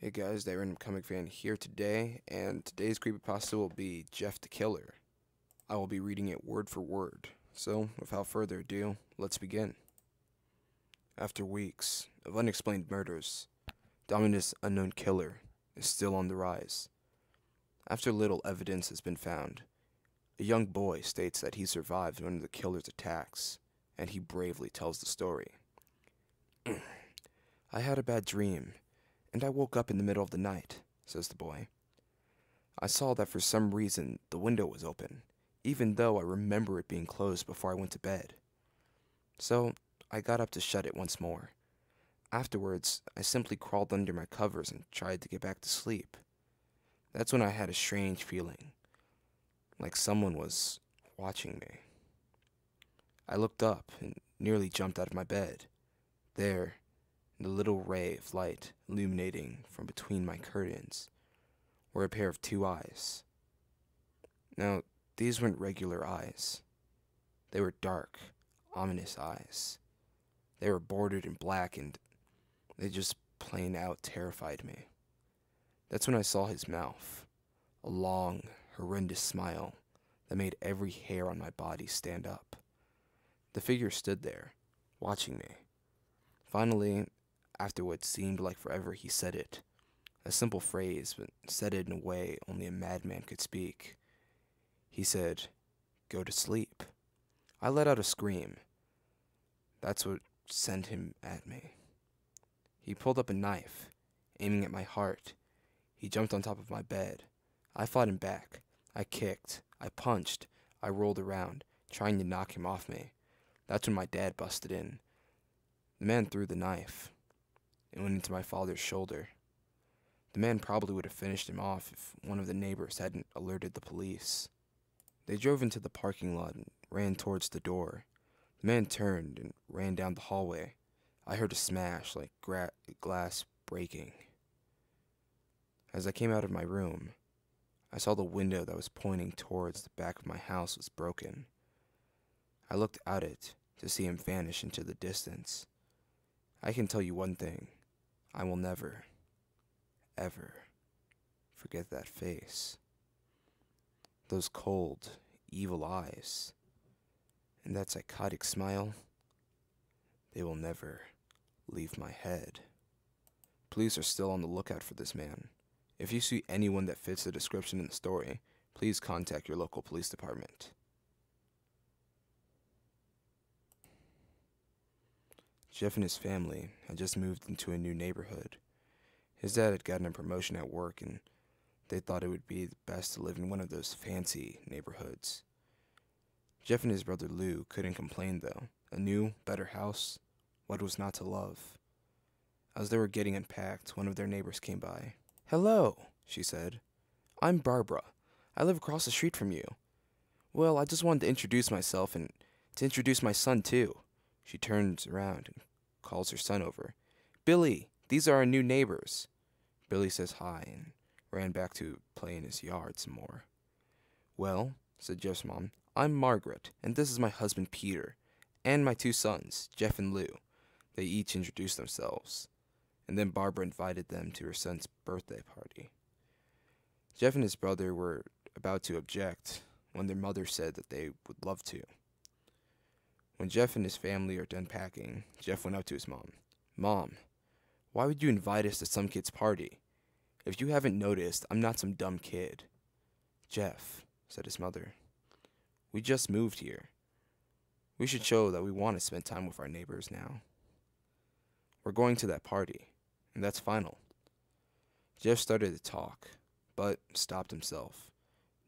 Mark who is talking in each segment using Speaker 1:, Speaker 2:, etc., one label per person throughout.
Speaker 1: Hey guys, the Random Comic Fan here today, and today's creepypasta will be Jeff the Killer. I will be reading it word for word. So, without further ado, let's begin. After weeks of unexplained murders, Dominus Unknown Killer is still on the rise. After little evidence has been found, a young boy states that he survived one of the killer's attacks, and he bravely tells the story. I had a bad dream, and I woke up in the middle of the night, says the boy. I saw that for some reason the window was open, even though I remember it being closed before I went to bed. So I got up to shut it once more. Afterwards, I simply crawled under my covers and tried to get back to sleep. That's when I had a strange feeling, like someone was watching me. I looked up and nearly jumped out of my bed. There, the little ray of light illuminating from between my curtains were a pair of two eyes. Now, these weren't regular eyes. They were dark, ominous eyes. They were bordered in black and they just plain out terrified me. That's when I saw his mouth, a long, horrendous smile that made every hair on my body stand up. The figure stood there, watching me. Finally, after what seemed like forever, he said it. A simple phrase, but said it in a way only a madman could speak. He said, "Go to sleep." I let out a scream. That's what sent him at me. He pulled up a knife, aiming at my heart. He jumped on top of my bed. I fought him back. I kicked. I punched. I rolled around, trying to knock him off me. That's when my dad busted in. The man threw the knife. It went into my father's shoulder. The man probably would have finished him off if one of the neighbors hadn't alerted the police. They drove into the parking lot and ran towards the door. The man turned and ran down the hallway. I heard a smash like glass breaking. As I came out of my room, I saw the window that was pointing towards the back of my house was broken. I looked out it to see him vanish into the distance. I can tell you one thing. I will never, ever forget that face. Those cold, evil eyes, and that psychotic smile, they will never leave my head. Police are still on the lookout for this man. If you see anyone that fits the description in the story, please contact your local police department. Jeff and his family had just moved into a new neighborhood. His dad had gotten a promotion at work, and they thought it would be best to live in one of those fancy neighborhoods. Jeff and his brother Lou couldn't complain, though. A new, better house, what was not to love? As they were getting unpacked, one of their neighbors came by. "Hello," she said. "I'm Barbara. I live across the street from you. Well, I just wanted to introduce myself and to introduce my son, too." She turns around and calls her son over. "Billy, these are our new neighbors." Billy says hi and ran back to play in his yard some more. "Well," said Jeff's mom, "I'm Margaret, and this is my husband Peter, and my two sons, Jeff and Lou." They each introduced themselves, and then Barbara invited them to her son's birthday party. Jeff and his brother were about to object when their mother said that they would love to. When Jeff and his family are done packing, Jeff went up to his mom. "Mom, why would you invite us to some kid's party? If you haven't noticed, I'm not some dumb kid." "Jeff," said his mother, "we just moved here. We should show that we want to spend time with our neighbors now. We're going to that party, and that's final." Jeff started to talk, but stopped himself,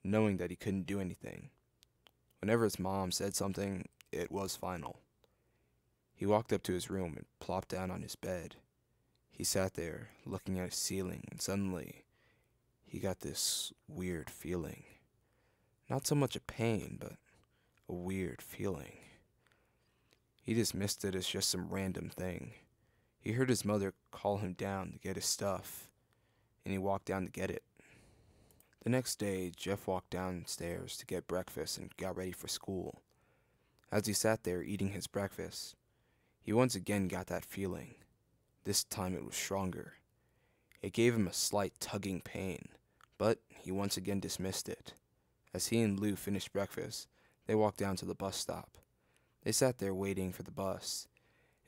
Speaker 1: knowing that he couldn't do anything. Whenever his mom said something, it was final. He walked up to his room and plopped down on his bed. He sat there, looking at his ceiling, and suddenly he got this weird feeling. Not so much a pain, but a weird feeling. He dismissed it as just some random thing. He heard his mother call him down to get his stuff, and he walked down to get it. The next day, Jeff walked downstairs to get breakfast and got ready for school. As he sat there eating his breakfast, he once again got that feeling. This time it was stronger. It gave him a slight tugging pain, but he once again dismissed it. As he and Lou finished breakfast, they walked down to the bus stop. They sat there waiting for the bus,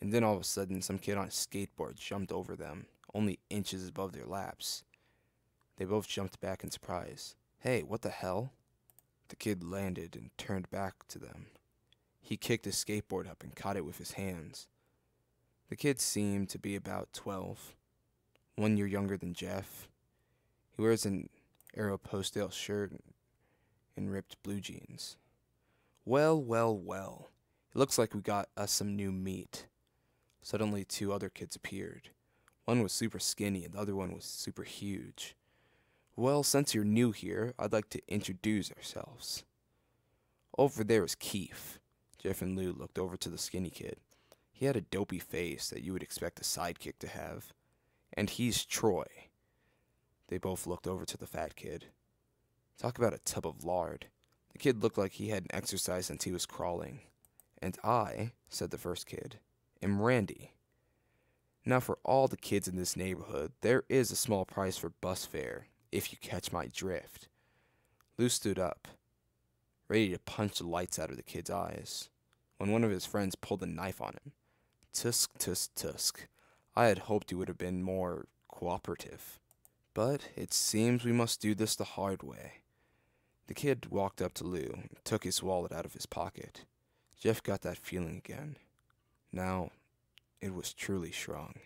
Speaker 1: and then all of a sudden some kid on a skateboard jumped over them, only inches above their laps. They both jumped back in surprise. "Hey, what the hell?" The kid landed and turned back to them. He kicked his skateboard up and caught it with his hands. The kid seemed to be about 12, 1 year younger than Jeff. He wears an Aeropostale shirt and ripped blue jeans. Well, well, well. It looks like we got us some new meat. Suddenly, 2 other kids appeared. One was super skinny and the other one was super huge. "Well, since you're new here, I'd like to introduce ourselves. Over there is Keith." Jeff and Lou looked over to the skinny kid. He had a dopey face that you would expect a sidekick to have. "And he's Troy." They both looked over to the fat kid. Talk about a tub of lard. The kid looked like he hadn't exercised since he was crawling. "And I," said the first kid, "am Randy. Now for all the kids in this neighborhood, there is a small price for bus fare, if you catch my drift." Lou stood up, ready to punch the lights out of the kid's eyes, when one of his friends pulled a knife on him. Tusk, tusk, tusk. I had hoped he would have been more cooperative. But it seems we must do this the hard way. The kid walked up to Lou and took his wallet out of his pocket. Jeff got that feeling again. Now, it was truly strong.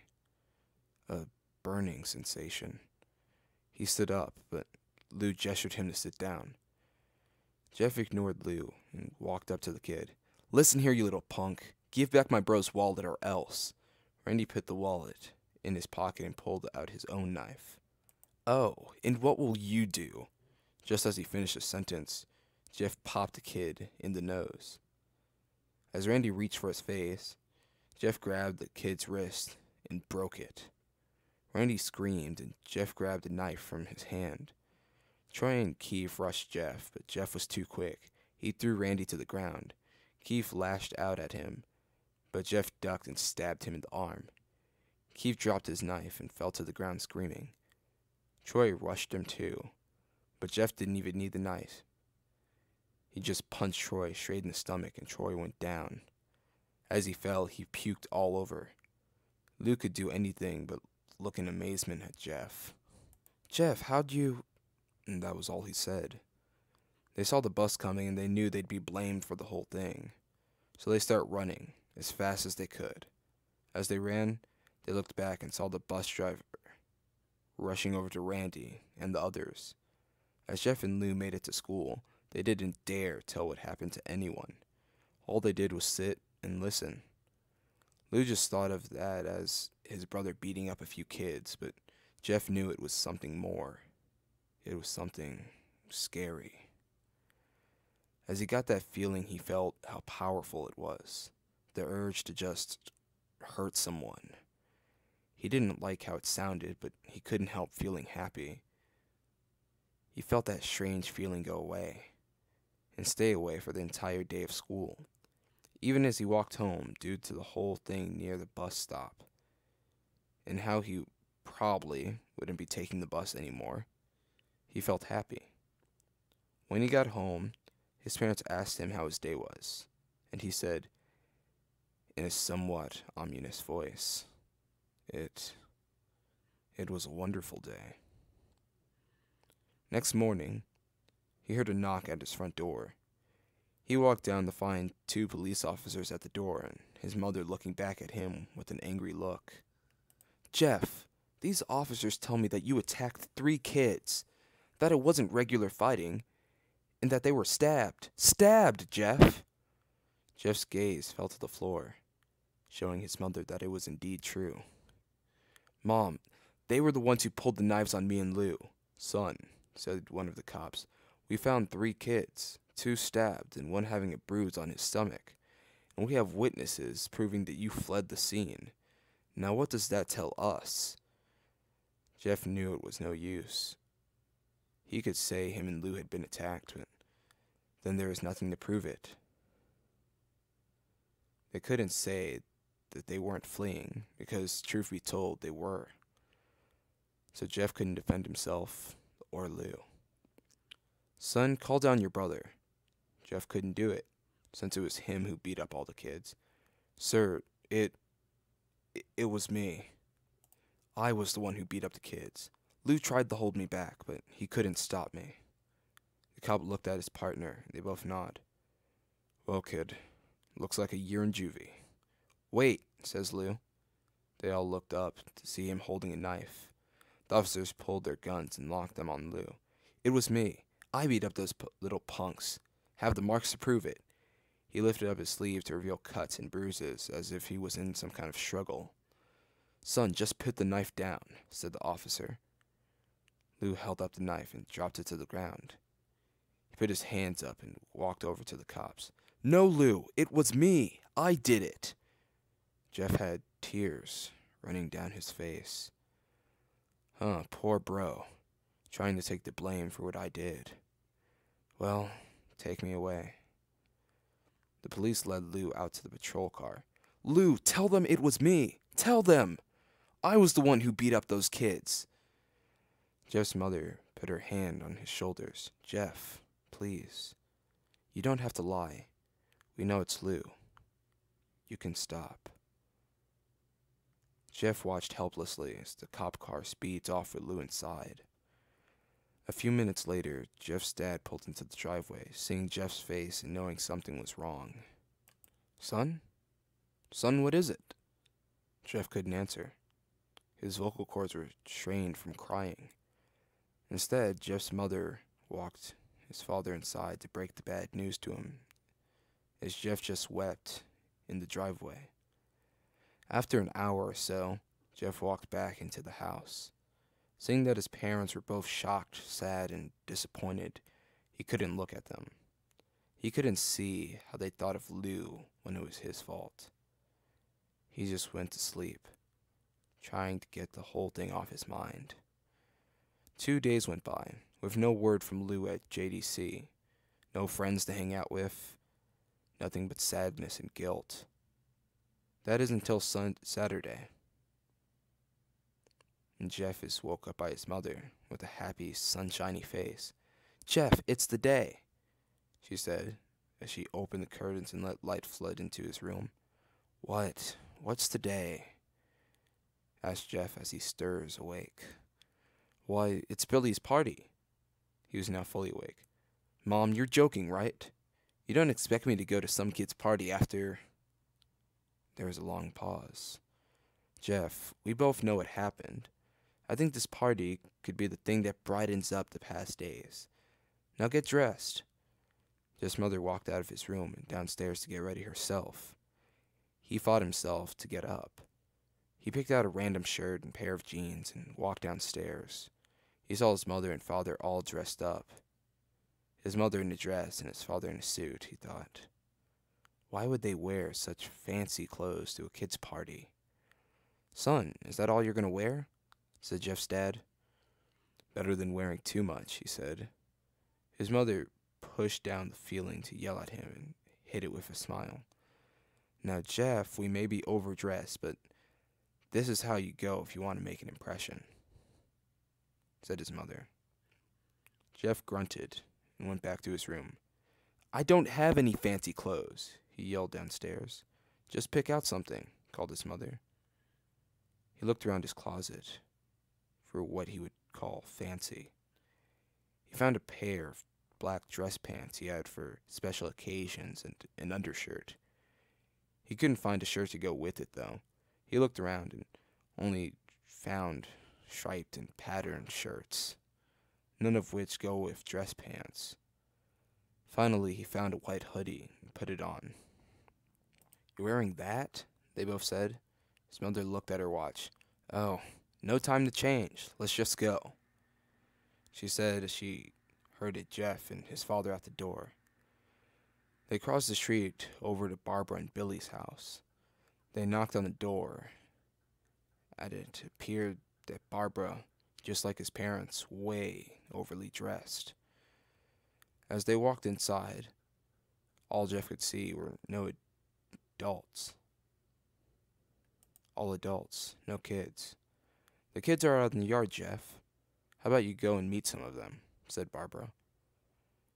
Speaker 1: A burning sensation. He stood up, but Lou gestured him to sit down. Jeff ignored Lou and walked up to the kid. "Listen here, you little punk. Give back my bro's wallet or else." Randy put the wallet in his pocket and pulled out his own knife. "Oh, and what will you do?" Just as he finished the sentence, Jeff popped the kid in the nose. As Randy reached for his face, Jeff grabbed the kid's wrist and broke it. Randy screamed, and Jeff grabbed a knife from his hand. Troy and Keith rushed Jeff, but Jeff was too quick. He threw Randy to the ground. Keith lashed out at him, but Jeff ducked and stabbed him in the arm. Keith dropped his knife and fell to the ground screaming. Troy rushed him too, but Jeff didn't even need the knife. He just punched Troy straight in the stomach and Troy went down. As he fell, he puked all over. Lou could do anything but look in amazement at Jeff. "Jeff, how'd you—" And that was all he said. They saw the bus coming and they knew they'd be blamed for the whole thing. So they started running as fast as they could. As they ran, they looked back and saw the bus driver rushing over to Randy and the others. As Jeff and Lou made it to school, they didn't dare tell what happened to anyone. All they did was sit and listen. Lou just thought of that as his brother beating up a few kids, but Jeff knew it was something more. It was something scary. As he got that feeling, he felt how powerful it was. The urge to just hurt someone. He didn't like how it sounded, but he couldn't help feeling happy. He felt that strange feeling go away, and stay away for the entire day of school. Even as he walked home, due to the whole thing near the bus stop, and how he probably wouldn't be taking the bus anymore, he felt happy. When he got home, his parents asked him how his day was, and he said, in a somewhat ominous voice, It was a wonderful day. Next morning, he heard a knock at his front door. He walked down to find 2 police officers at the door and his mother looking back at him with an angry look. "Jeff, these officers tell me that you attacked 3 kids, that it wasn't regular fighting, and that they were stabbed. Stabbed, Jeff!" Jeff's gaze fell to the floor, showing his mother that it was indeed true. "Mom, they were the ones who pulled the knives on me and Lou." "Son," said one of the cops, "we found 3 kids, 2 stabbed and 1 having a bruise on his stomach, and we have witnesses proving that you fled the scene. Now what does that tell us?" Jeff knew it was no use. He could say him and Lou had been attacked, but then there was nothing to prove it. They couldn't say that they weren't fleeing, because, truth be told, they were. so Jeff couldn't defend himself or Lou. Son, call down your brother. Jeff couldn't do it, since it was him who beat up all the kids. Sir, it was me. I was the one who beat up the kids. Lou tried to hold me back, but he couldn't stop me. The cop looked at his partner, and they both nod. Well, kid, looks like a year in juvie. Wait, says Lou. They all looked up to see him holding a knife. The officers pulled their guns and locked them on Lou. It was me. I beat up those little punks. Have the marks to prove it. He lifted up his sleeve to reveal cuts and bruises, as if he was in some kind of struggle. Son, just put the knife down, said the officer. Lou held up the knife and dropped it to the ground. He put his hands up and walked over to the cops. No, Lou, it was me. I did it. Jeff had tears running down his face. Poor bro, trying to take the blame for what I did. Well, take me away. The police led Lou out to the patrol car. Lou, tell them it was me. Tell them. I was the one who beat up those kids. Jeff's mother put her hand on his shoulders. Jeff, please. You don't have to lie. We know it's Lou. You can stop. Jeff watched helplessly as the cop car speeds off with Lou inside. A few minutes later, Jeff's dad pulled into the driveway, seeing Jeff's face and knowing something was wrong. Son? Son, what is it? Jeff couldn't answer. His vocal cords were strained from crying. Instead, Jeff's mother walked his father inside to break the bad news to him, as Jeff just wept in the driveway. After an hour or so, Jeff walked back into the house. Seeing that his parents were both shocked, sad, and disappointed, he couldn't look at them. He couldn't see how they thought of Lou when it was his fault. He just went to sleep, trying to get the whole thing off his mind. 2 days went by, with no word from Lou at JDC, no friends to hang out with, nothing but sadness and guilt. That is until Saturday. And Jeff is woke up by his mother with a happy, sunshiny face. Jeff, it's the day, she said, as she opened the curtains and let light flood into his room. What? What's the day? Asked Jeff as he stirs awake. Why, it's Billy's party. He was now fully awake. Mom, you're joking, right? You don't expect me to go to some kid's party after... There was a long pause. Jeff, we both know what happened. I think this party could be the thing that brightens up the past days. Now get dressed. Jeff's mother walked out of his room and downstairs to get ready herself. He fought himself to get up. He picked out a random shirt and pair of jeans and walked downstairs. He saw his mother and father all dressed up. His mother in a dress and his father in a suit, he thought. Why would they wear such fancy clothes to a kid's party? Son, is that all you're going to wear? Said Jeff's dad. Better than wearing too much, he said. His mother pushed down the feeling to yell at him and hid it with a smile. Now, Jeff, we may be overdressed, but this is how you go if you want to make an impression, said his mother. Jeff grunted and went back to his room. I don't have any fancy clothes, he yelled downstairs. Just pick out something, called his mother. He looked around his closet for what he would call fancy. He found a pair of black dress pants he had for special occasions and an undershirt. He couldn't find a shirt to go with it, though. He looked around and only found striped and patterned shirts, none of which go with dress pants. Finally, he found a white hoodie and put it on. You're wearing that? They both said. His mother looked at her watch. Oh, no time to change. Let's just go, she said as she herded Jeff and his father out the door. They crossed the street over to Barbara and Billy's house. They knocked on the door. It appeared that Barbara, just like his parents, way overly dressed. As they walked inside, all Jeff could see were no adults. All adults, no kids. "The kids are out in the yard, Jeff. How about you go and meet some of them?" said Barbara.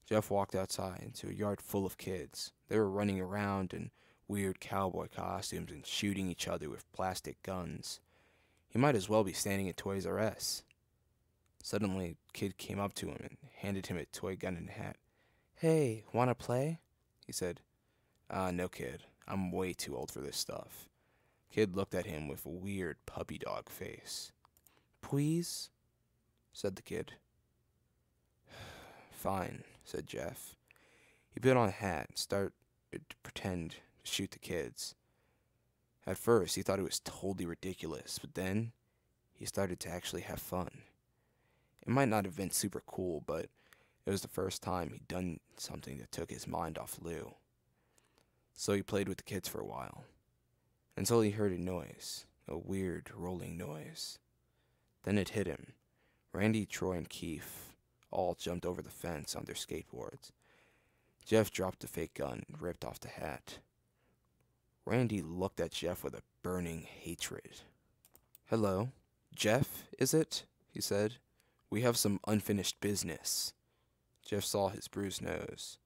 Speaker 1: Jeff walked outside into a yard full of kids. They were running around in weird cowboy costumes and shooting each other with plastic guns. He might as well be standing at Toys R Us. Suddenly, a kid came up to him and handed him a toy gun and hat. "Hey, wanna play?" he said. No, kid. I'm way too old for this stuff." Kid looked at him with a weird puppy dog face. "Please?" said the kid. "Fine," said Jeff. He put on a hat and started to pretend to shoot the kids. At first, he thought it was totally ridiculous, but then he started to actually have fun. It might not have been super cool, but it was the first time he'd done something that took his mind off Lou. So he played with the kids for a while, until he heard a noise, a weird rolling noise. Then it hit him. Randy, Troy, and Keith all jumped over the fence on their skateboards. Jeff dropped the fake gun and ripped off the hat. Randy looked at Jeff with a burning hatred. "Hello, Jeff, is it?" he said. "We have some unfinished business." Jeff saw his bruised nose.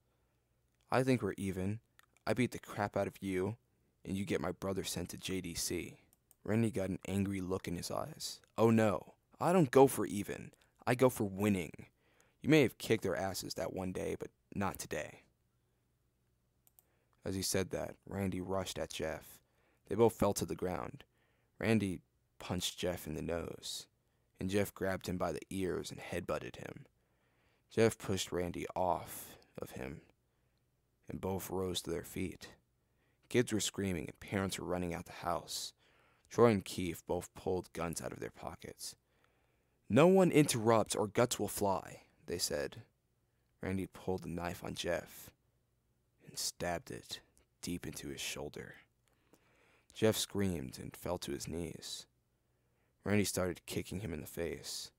Speaker 1: "I think we're even. I beat the crap out of you, and you get my brother sent to JDC. Randy got an angry look in his eyes. "Oh no, I don't go for even. I go for winning. You may have kicked their asses that one day, but not today." As he said that, Randy rushed at Jeff. They both fell to the ground. Randy punched Jeff in the nose, and Jeff grabbed him by the ears and headbutted him. Jeff pushed Randy off of him, and both rose to their feet. Kids were screaming, and parents were running out the house. Troy and Keith both pulled guns out of their pockets. "No one interrupts or guts will fly," they said. Randy pulled a knife on Jeff and stabbed it deep into his shoulder. Jeff screamed and fell to his knees. Randy started kicking him in the face.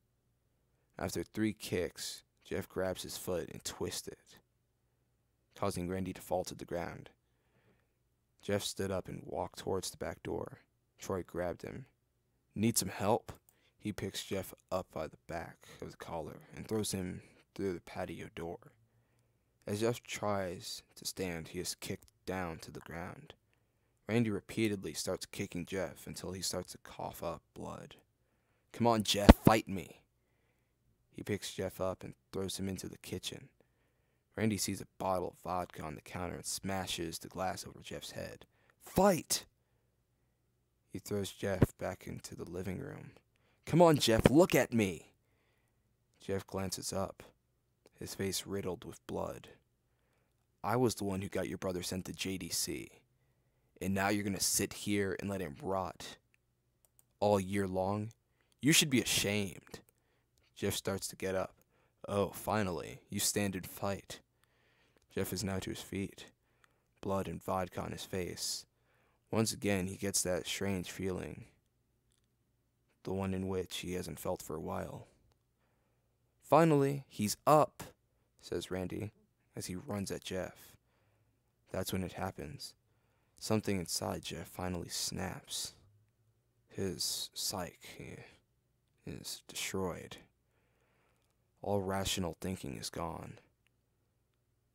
Speaker 1: After 3 kicks, Jeff grabs his foot and twists it, causing Randy to fall to the ground. Jeff stood up and walked towards the back door. Troy grabbed him. "Need some help?" He picks Jeff up by the back of the collar and throws him through the patio door. As Jeff tries to stand, he is kicked down to the ground. Randy repeatedly starts kicking Jeff until he starts to cough up blood. "Come on, Jeff, fight me." He picks Jeff up and throws him into the kitchen. Randy sees a bottle of vodka on the counter and smashes the glass over Jeff's head. "Fight!" He throws Jeff back into the living room. "Come on, Jeff, look at me." Jeff glances up, his face riddled with blood. "I was the one who got your brother sent to JDC. And now you're going to sit here and let him rot all year long? You should be ashamed." Jeff starts to get up. "Oh, finally, you stand and fight." Jeff is now to his feet, blood and vodka on his face. Once again, he gets that strange feeling, the one in which he hasn't felt for a while. "Finally, he's up," says Randy as he runs at Jeff. That's when it happens. Something inside Jeff finally snaps. His psyche is destroyed. All rational thinking is gone.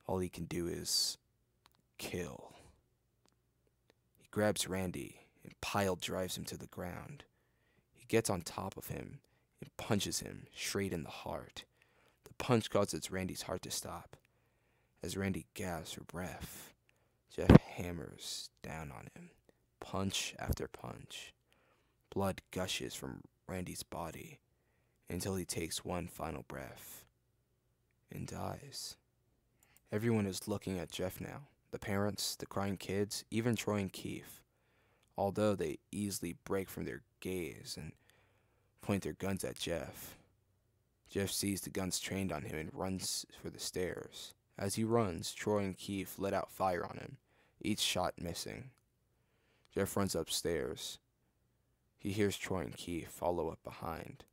Speaker 1: All he can do is kill. He grabs Randy and pile drives him to the ground. He gets on top of him and punches him straight in the heart. The punch causes Randy's heart to stop. As Randy gasps for breath, Jeff hammers down on him, punch after punch. Blood gushes from Randy's body until he takes one final breath and dies. Everyone is looking at Jeff now. The parents, the crying kids, even Troy and Keith. Although they easily break from their gaze and point their guns at Jeff. Jeff sees the guns trained on him and runs for the stairs. As he runs, Troy and Keith let out fire on him, each shot missing. Jeff runs upstairs. He hears Troy and Keith follow up behind.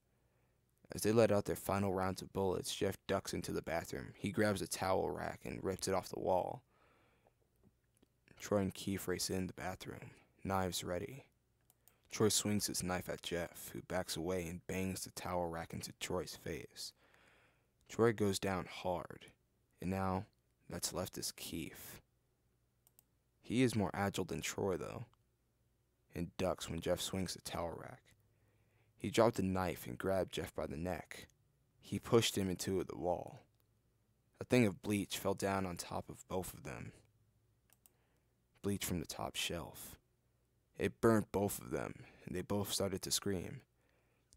Speaker 1: As they let out their final rounds of bullets, Jeff ducks into the bathroom. He grabs a towel rack and rips it off the wall. Troy and Keith race in the bathroom, knives ready. Troy swings his knife at Jeff, who backs away and bangs the towel rack into Troy's face. Troy goes down hard, and now that's left is Keith. He is more agile than Troy, though, and ducks when Jeff swings the towel rack. He dropped the knife and grabbed Jeff by the neck. He pushed him into the wall. A thing of bleach fell down on top of both of them. Bleach from the top shelf. It burnt both of them, and they both started to scream.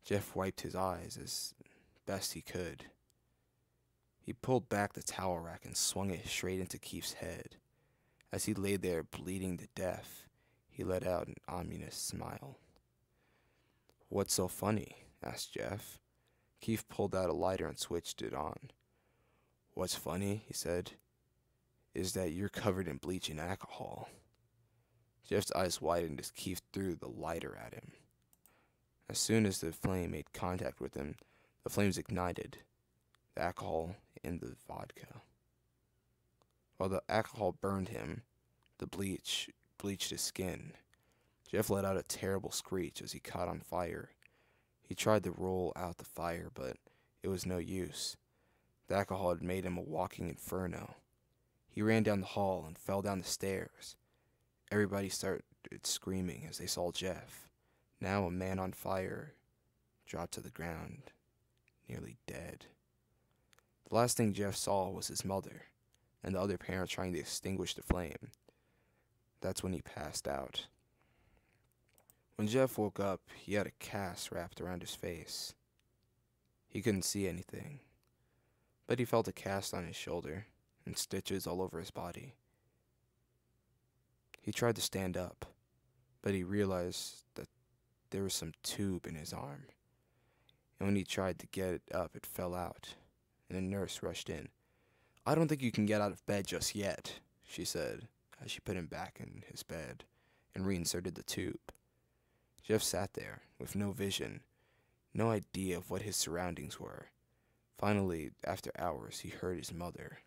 Speaker 1: Jeff wiped his eyes as best he could. He pulled back the towel rack and swung it straight into Keith's head. As he lay there bleeding to death, he let out an ominous smile. "What's so funny?" asked Jeff. Keith pulled out a lighter and switched it on. "What's funny," he said, "is that you're covered in bleach and alcohol." Jeff's eyes widened as Keith threw the lighter at him. As soon as the flame made contact with him, the flames ignited, the alcohol and the vodka. While the alcohol burned him, the bleach bleached his skin. Jeff let out a terrible screech as he caught on fire. He tried to roll out the fire, but it was no use. The alcohol had made him a walking inferno. He ran down the hall and fell down the stairs. Everybody started screaming as they saw Jeff, now a man on fire, drop to the ground, nearly dead. The last thing Jeff saw was his mother and the other parent trying to extinguish the flame. That's when he passed out. When Jeff woke up, he had a cast wrapped around his face. He couldn't see anything, but he felt a cast on his shoulder and stitches all over his body. He tried to stand up, but he realized that there was some tube in his arm. And when he tried to get it up, it fell out, and a nurse rushed in. "I don't think you can get out of bed just yet," she said, as she put him back in his bed and reinserted the tube. Jeff sat there, with no vision, no idea of what his surroundings were. Finally, after hours, he heard his mother.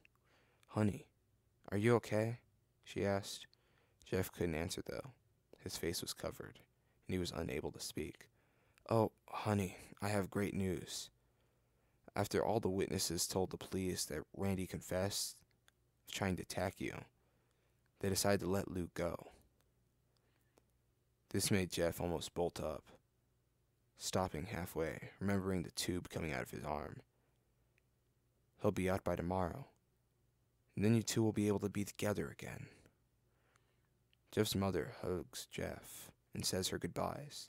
Speaker 1: "Honey, are you okay?" she asked. Jeff couldn't answer, though. His face was covered, and he was unable to speak. "Oh, honey, I have great news. After all the witnesses told the police that Randy confessed of trying to attack you, they decided to let Luke go." This made Jeff almost bolt up, stopping halfway, remembering the tube coming out of his arm. "He'll be out by tomorrow, and then you two will be able to be together again." Jeff's mother hugs Jeff and says her goodbyes.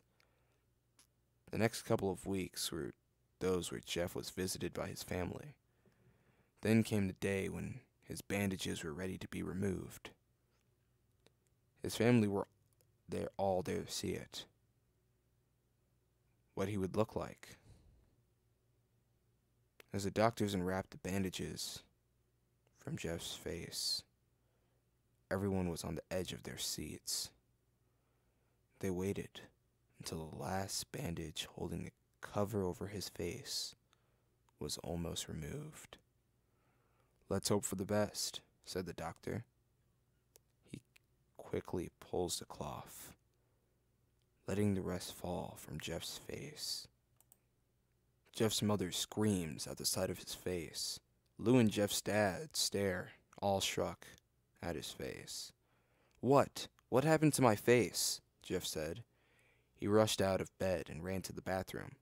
Speaker 1: The next couple of weeks were those where Jeff was visited by his family. Then came the day when his bandages were ready to be removed. His family were all there to see it. What he would look like. As the doctors unwrapped the bandages from Jeff's face, everyone was on the edge of their seats. They waited until the last bandage holding the cover over his face was almost removed. "Let's hope for the best," said the doctor. He quickly pulls the cloth, letting the rest fall from Jeff's face. Jeff's mother screams at the sight of his face. Lou and Jeff's dad stare, all struck, at his face. What? What happened to my face?" Jeff said. He rushed out of bed and ran to the bathroom.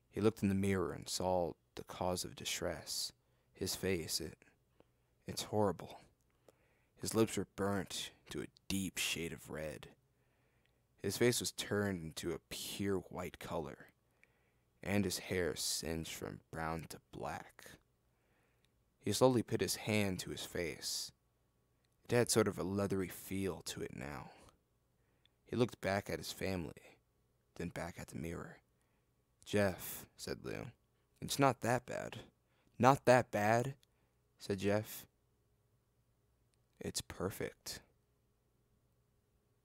Speaker 1: He looked in the mirror and saw the cause of distress. His face, it's horrible. His lips were burnt to a deep shade of red. His face was turned into a pure white color, and his hair singed from brown to black. He slowly put his hand to his face. It had sort of a leathery feel to it now. He looked back at his family, then back at the mirror. "Jeff," said Lou, "it's not that bad." "Not that bad?" said Jeff. "It's perfect."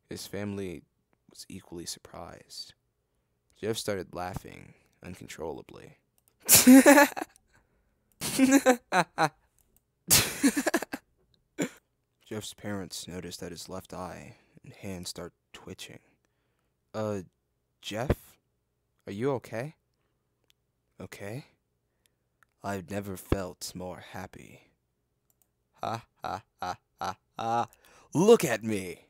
Speaker 1: His family was equally surprised. Jeff started laughing uncontrollably. Jeff's parents noticed that his left eye and hand start twitching. Jeff? Are you okay? Okay? I've never felt more happy. Ha ha ha ha ha. Look at me!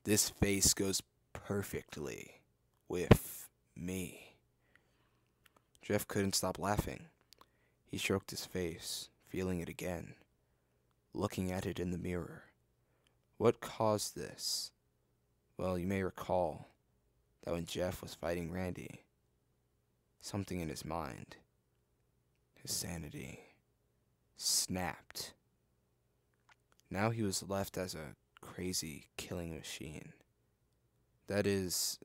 Speaker 1: This face goes perfectly with me. Jeff couldn't stop laughing. He stroked his face, feeling it again, looking at it in the mirror. What caused this? Well, you may recall that when Jeff was fighting Randy, something in his mind, his sanity, snapped. Now he was left as a crazy killing machine. That is,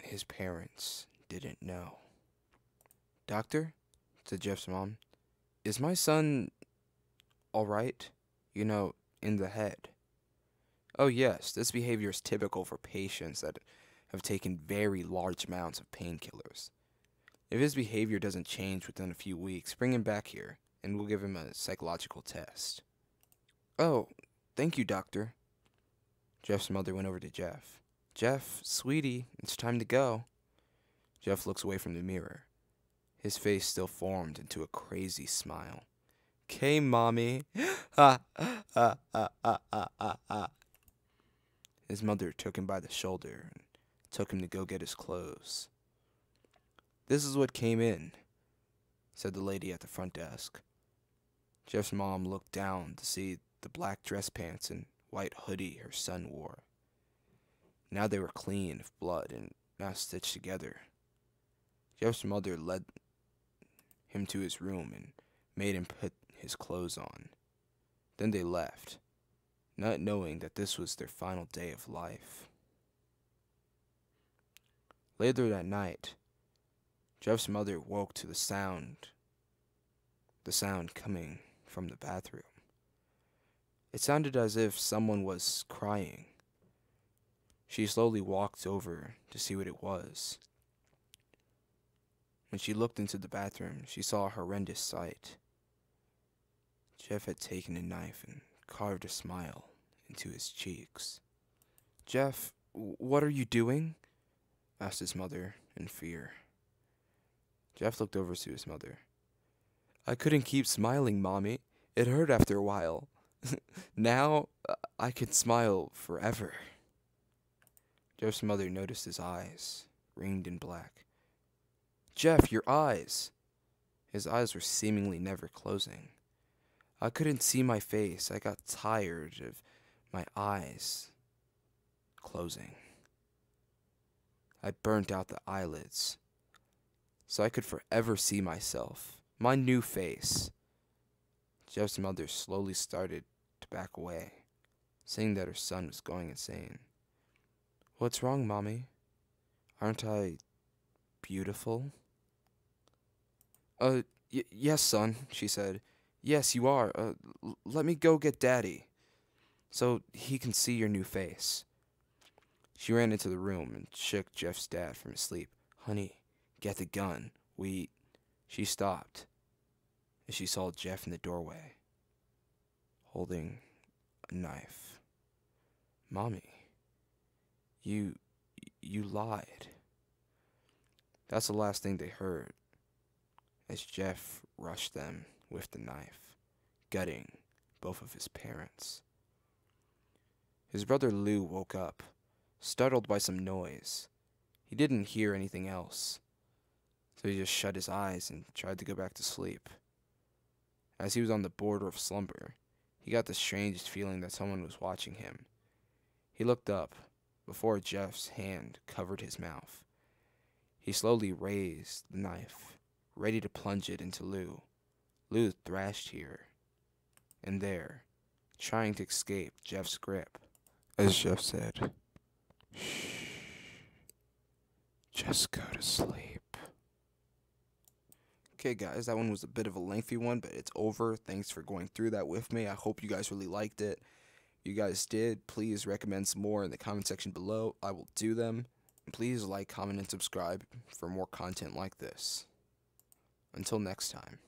Speaker 1: his parents didn't know. Doctor, said Jeff's mom, is my son all right? You know, in the head. Oh yes, this behavior is typical for patients that have taken very large amounts of painkillers. If his behavior doesn't change within a few weeks, bring him back here, and we'll give him a psychological test. Oh, thank you, doctor. Jeff's mother went over to Jeff. Jeff, sweetie, it's time to go. Jeff looks away from the mirror. His face still formed into a crazy smile. "'Kay, mommy. Ha, ha, ha, ha, ha, ha, ha." His mother took him by the shoulder and took him to go get his clothes. "This is what came in," said the lady at the front desk. Jeff's mom looked down to see the black dress pants and white hoodie her son wore. Now they were clean of blood and now stitched together. Jeff's mother led him to his room and made him put his clothes on. Then they left, not knowing that this was their final day of life. Later that night, Jeff's mother woke to the sound coming from the bathroom. It sounded as if someone was crying. She slowly walked over to see what it was. When she looked into the bathroom, she saw a horrendous sight. Jeff had taken a knife and carved a smile into his cheeks. "Jeff, what are you doing?" asked his mother in fear. Jeff looked over to his mother. "I couldn't keep smiling, Mommy. It hurt after a while. Now, I can smile forever." Jeff's mother noticed his eyes, ringed in black. "Jeff, your eyes!" His eyes were seemingly never closing. "I couldn't see my face. I got tired of my eyes closing. I burnt out the eyelids so I could forever see myself, my new face." Jeff's mother slowly started to back away, saying that her son was going insane. "What's wrong, Mommy? Aren't I beautiful?" Yes, son," she said. "Yes, you are. Let me go get Daddy, so he can see your new face." She ran into the room and shook Jeff's dad from his sleep. "Honey, get the gun. She stopped as she saw Jeff in the doorway, holding a knife. "Mommy, you lied." That's the last thing they heard as Jeff rushed them with the knife, gutting both of his parents. His brother Lou woke up, startled by some noise. He didn't hear anything else, so he just shut his eyes and tried to go back to sleep. As he was on the border of slumber, he got the strangest feeling that someone was watching him. He looked up before Jeff's hand covered his mouth. He slowly raised the knife, ready to plunge it into Lou. Lou thrashed here and there, trying to escape Jeff's grip. As Jeff said, "Shh, just go to sleep." Okay, guys, that one was a bit of a lengthy one, but it's over. Thanks for going through that with me. I hope you guys really liked it. If you guys did, please recommend some more in the comment section below. I will do them. And please like, comment, and subscribe for more content like this. Until next time,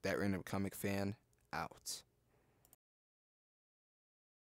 Speaker 1: That Random Comic Fan, out.